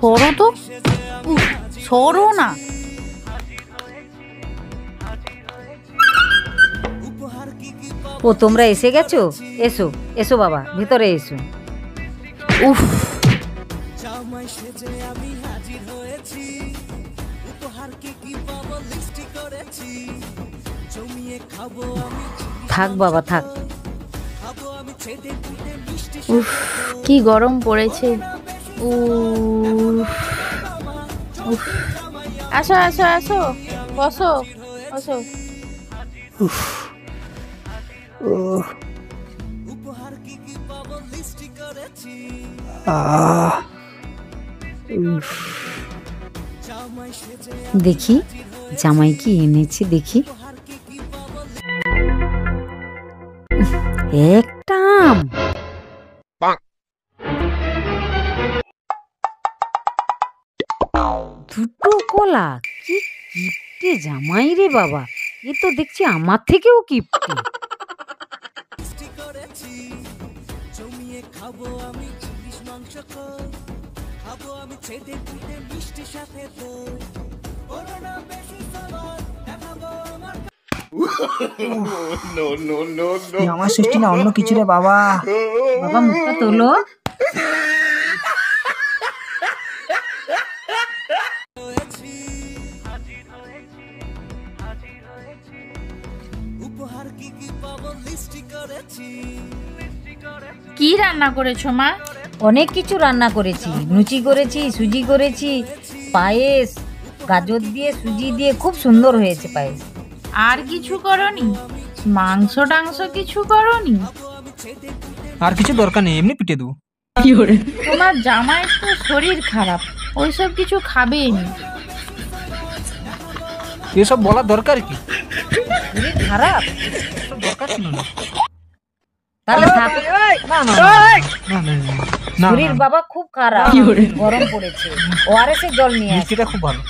সরো তো, সরো না। ও তোমরা এসে গেছো? এসো এসো বাবা, ভিতরে এসো। উফ, থাক বাবা থাক। উফ, কি গরম পড়েছে। উফ, উফ। আসো আসো আসো, বসো বসো। দেখি জামাই কি এনেছে দেখি। একটা আম, দুটো কলা। কি কিপ্টে জামাই রে বাবা, এ তো দেখছি আমার থেকেও কিপ্টে। আমার সৃষ্টি না অন্য কিছু রে বাবা। বাবা মুখটা তোলো। কি রান্না করেছো মা? অনেক কিছু রান্না করেছি, লুচি করেছি, সুজি করেছি, পায়েস, গাজর দিয়ে সুজি দিয়ে খুব সুন্দর হয়েছে পায়েস। আর কিছু করনি? মাংস টাংস কিছু করনি? আর কিছু দরকার নেই, এমনি পিটে দেবো। তোমার জামাইয়ের তো শরীর খারাপ, ওইসব কিছু খাবেই না। এসব বলার দরকার কি? শরীর খারাপ? এসব দরকার ছিল না। তাহলে থাক। না না না না না না, শরীর বাবা খুব খারাপ, গরম পড়েছে, ওআরএস এর জল নিয়ে আসো। মিষ্টিটা খুব ভালো।